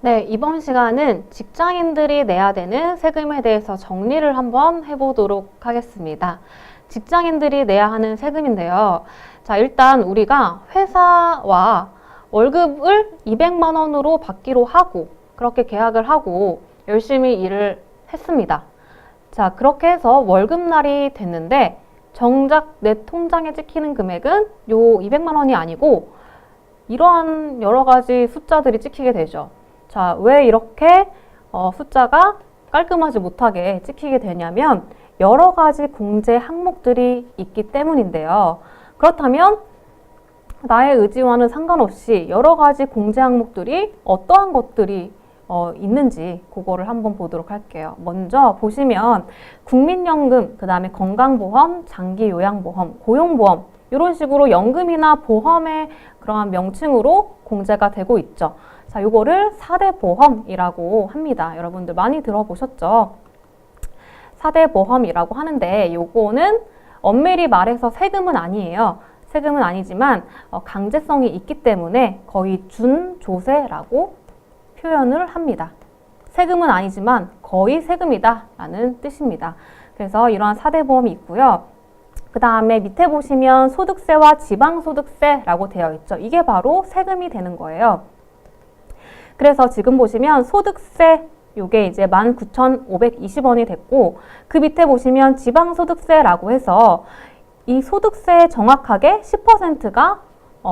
네, 이번 시간은 직장인들이 내야 되는 세금에 대해서 정리를 한번 해보도록 하겠습니다. 직장인들이 내야 하는 세금인데요. 자, 일단 우리가 회사와 월급을 200만 원으로 받기로 하고 그렇게 계약을 하고 열심히 일을 했습니다. 자, 그렇게 해서 월급날이 됐는데 정작 내 통장에 찍히는 금액은 요 200만 원이 아니고 이러한 여러 가지 숫자들이 찍히게 되죠. 자, 왜 이렇게 숫자가 깔끔하지 못하게 찍히게 되냐면 여러 가지 공제 항목들이 있기 때문인데요. 그렇다면 나의 의지와는 상관없이 여러 가지 공제 항목들이 어떠한 것들이 있는지 그거를 한번 보도록 할게요. 먼저 보시면 국민연금, 그 다음에 건강보험, 장기요양보험, 고용보험 이런 식으로 연금이나 보험의 그러한 명칭으로 공제가 되고 있죠. 자, 요거를 4대 보험이라고 합니다. 여러분들 많이 들어보셨죠? 4대 보험이라고 하는데 요거는 엄밀히 말해서 세금은 아니에요. 세금은 아니지만 강제성이 있기 때문에 거의 준조세라고 표현을 합니다. 세금은 아니지만 거의 세금이다 라는 뜻입니다. 그래서 이러한 4대 보험이 있고요. 그 다음에 밑에 보시면 소득세와 지방소득세라고 되어 있죠. 이게 바로 세금이 되는 거예요. 그래서 지금 보시면 소득세 요게 이제 19,520원이 됐고 그 밑에 보시면 지방소득세라고 해서 이 소득세 정확하게 10%가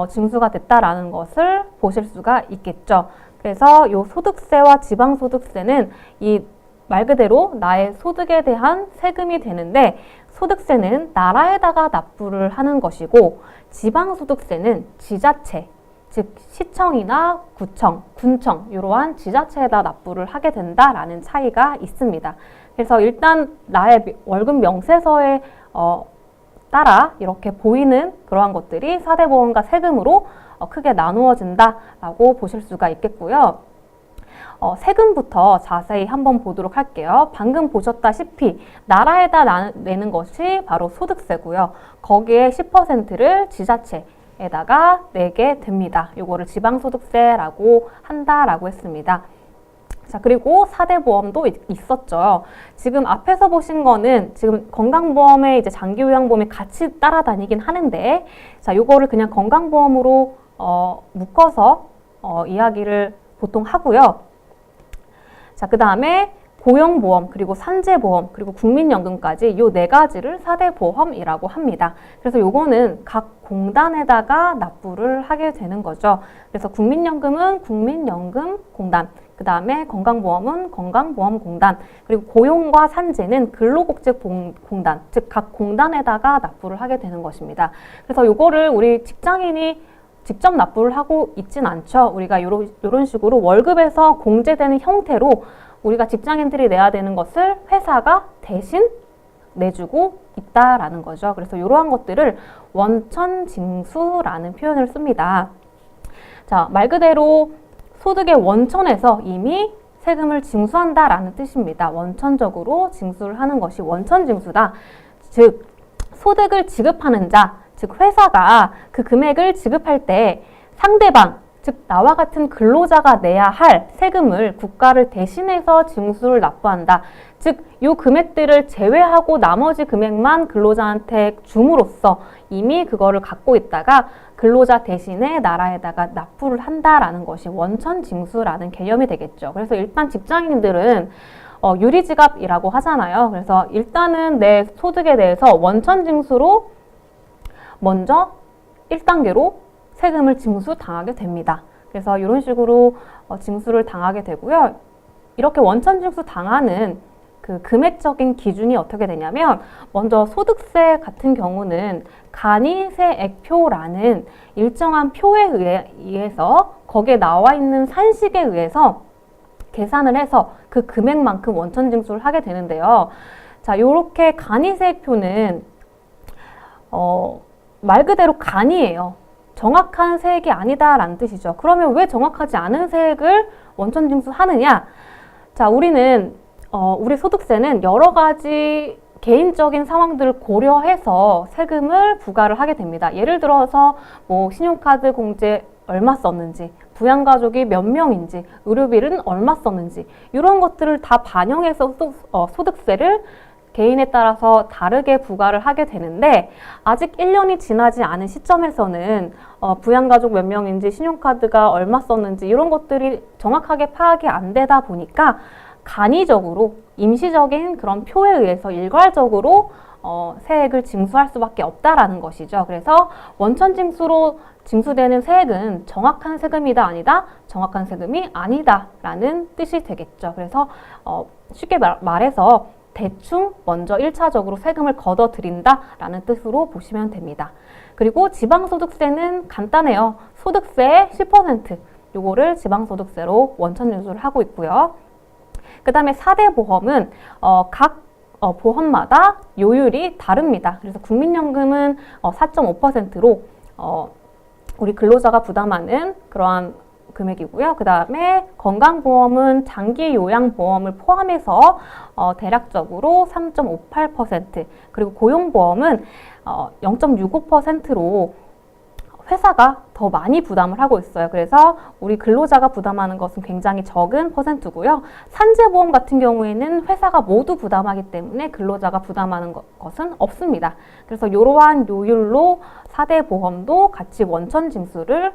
징수가 됐다라는 것을 보실 수가 있겠죠. 그래서 요 소득세와 지방소득세는 이 말 그대로 나의 소득에 대한 세금이 되는데 소득세는 나라에다가 납부를 하는 것이고 지방소득세는 지자체, 즉 시청이나 구청, 군청 이러한 지자체에다 납부를 하게 된다라는 차이가 있습니다. 그래서 일단 나의 월급 명세서에 따라 이렇게 보이는 그러한 것들이 4대 보험과 세금으로 크게 나누어진다라고 보실 수가 있겠고요. 세금부터 자세히 한번 보도록 할게요. 방금 보셨다시피 나라에다 내는 것이 바로 소득세고요. 거기에 10%를 지자체에다가 내게 됩니다. 요거를 지방소득세라고 한다라고 했습니다. 자, 그리고 4대 보험도 있었죠. 지금 앞에서 보신 거는 지금 건강보험에 이제 장기요양보험이 같이 따라다니긴 하는데, 자, 요거를 그냥 건강보험으로 묶어서 이야기를 보통 하고요. 자, 그 다음에 고용보험, 그리고 산재보험, 그리고 국민연금까지 요 네 가지를 4대 보험이라고 합니다. 그래서 요거는 각 공단에다가 납부를 하게 되는 거죠. 그래서 국민연금은 국민연금공단, 그 다음에 건강보험은 건강보험공단, 그리고 고용과 산재는 근로복지공단, 즉 각 공단에다가 납부를 하게 되는 것입니다. 그래서 요거를 우리 직장인이 직접 납부를 하고 있진 않죠. 우리가 요런 식으로 월급에서 공제되는 형태로 우리가 직장인들이 내야 되는 것을 회사가 대신 내주고 있다라는 거죠. 그래서 이러한 것들을 원천징수라는 표현을 씁니다. 자, 말 그대로 소득의 원천에서 이미 세금을 징수한다라는 뜻입니다. 원천적으로 징수를 하는 것이 원천징수다. 즉, 소득을 지급하는 자, 즉 회사가 그 금액을 지급할 때 상대방, 즉 나와 같은 근로자가 내야 할 세금을 국가를 대신해서 징수를 납부한다. 즉 이 금액들을 제외하고 나머지 금액만 근로자한테 줌으로써 이미 그거를 갖고 있다가 근로자 대신에 나라에다가 납부를 한다라는 것이 원천징수라는 개념이 되겠죠. 그래서 일단 직장인들은 유리지갑이라고 하잖아요. 그래서 일단은 내 소득에 대해서 원천징수로 먼저 1단계로 세금을 징수당하게 됩니다. 그래서 이런 식으로 징수를 당하게 되고요. 이렇게 원천징수 당하는 그 금액적인 기준이 어떻게 되냐면 먼저 소득세 같은 경우는 간이세액표라는 일정한 표에 의해서 거기에 나와 있는 산식에 의해서 계산을 해서 그 금액만큼 원천징수를 하게 되는데요. 자, 이렇게 간이세액표는 말 그대로 간이에요. 정확한 세액이 아니다라는 뜻이죠. 그러면 왜 정확하지 않은 세액을 원천징수하느냐? 자, 우리는 우리 소득세는 여러 가지 개인적인 상황들을 고려해서 세금을 부과를 하게 됩니다. 예를 들어서 뭐 신용카드 공제 얼마 썼는지, 부양가족이 몇 명인지, 의료비는 얼마 썼는지 이런 것들을 다 반영해서 소득세를 개인에 따라서 다르게 부과를 하게 되는데 아직 1년이 지나지 않은 시점에서는 부양가족 몇 명인지 신용카드가 얼마 썼는지 이런 것들이 정확하게 파악이 안 되다 보니까 간이적으로 임시적인 그런 표에 의해서 일괄적으로 세액을 징수할 수밖에 없다라는 것이죠. 그래서 원천징수로 징수되는 세액은 정확한 세금이다 아니다, 정확한 세금이 아니다라는 뜻이 되겠죠. 그래서 쉽게 말해서 대충 먼저 1차적으로 세금을 걷어들인다라는 뜻으로 보시면 됩니다. 그리고 지방소득세는 간단해요. 소득세의 10%, 요거를 지방소득세로 원천징수를 하고 있고요. 그 다음에 4대 보험은 각 보험마다 요율이 다릅니다. 그래서 국민연금은 4.5%로 우리 근로자가 부담하는 그러한 금액이고요. 그 다음에 건강보험은 장기요양보험을 포함해서 대략적으로 3.58%, 그리고 고용보험은 0.65%로 회사가 더 많이 부담을 하고 있어요. 그래서 우리 근로자가 부담하는 것은 굉장히 적은 퍼센트고요. 산재보험 같은 경우에는 회사가 모두 부담하기 때문에 근로자가 부담하는 것은 없습니다. 그래서 이러한 요율로 4대 보험도 같이 원천 징수를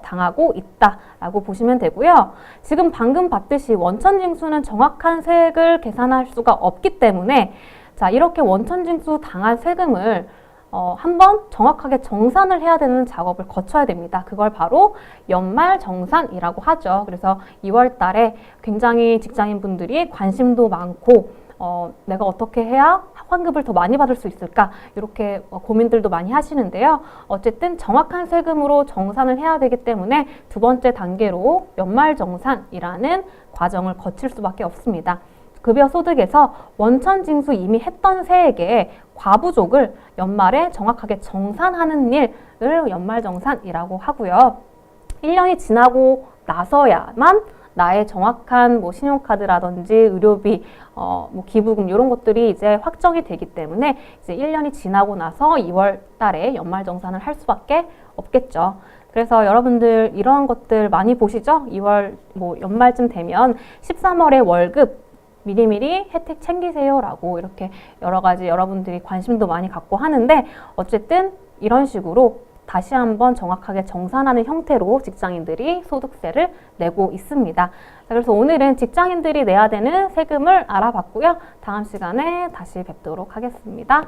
당하고 있다라고 보시면 되고요. 지금 방금 봤듯이 원천 징수는 정확한 세액을 계산할 수가 없기 때문에 자, 이렇게 원천 징수 당한 세금을 한번 정확하게 정산을 해야 되는 작업을 거쳐야 됩니다. 그걸 바로 연말정산이라고 하죠. 그래서 2월 달에 굉장히 직장인분들이 관심도 많고 내가 어떻게 해야 환급을 더 많이 받을 수 있을까? 이렇게 고민들도 많이 하시는데요. 어쨌든 정확한 세금으로 정산을 해야 되기 때문에 두 번째 단계로 연말정산이라는 과정을 거칠 수밖에 없습니다. 급여소득에서 원천징수 이미 했던 세액의 과부족을 연말에 정확하게 정산하는 일을 연말정산이라고 하고요. 1년이 지나고 나서야만 나의 정확한 신용카드라든지 의료비, 기부금 이런 것들이 이제 확정이 되기 때문에 이제 1년이 지나고 나서 2월 달에 연말정산을 할 수밖에 없겠죠. 그래서 여러분들 이런 것들 많이 보시죠? 2월 연말쯤 되면 13월에 월급 미리미리 혜택 챙기세요라고 이렇게 여러 가지 여러분들이 관심도 많이 갖고 하는데 어쨌든 이런 식으로 다시 한번 정확하게 정산하는 형태로 직장인들이 소득세를 내고 있습니다. 자, 그래서 오늘은 직장인들이 내야 되는 세금을 알아봤고요. 다음 시간에 다시 뵙도록 하겠습니다.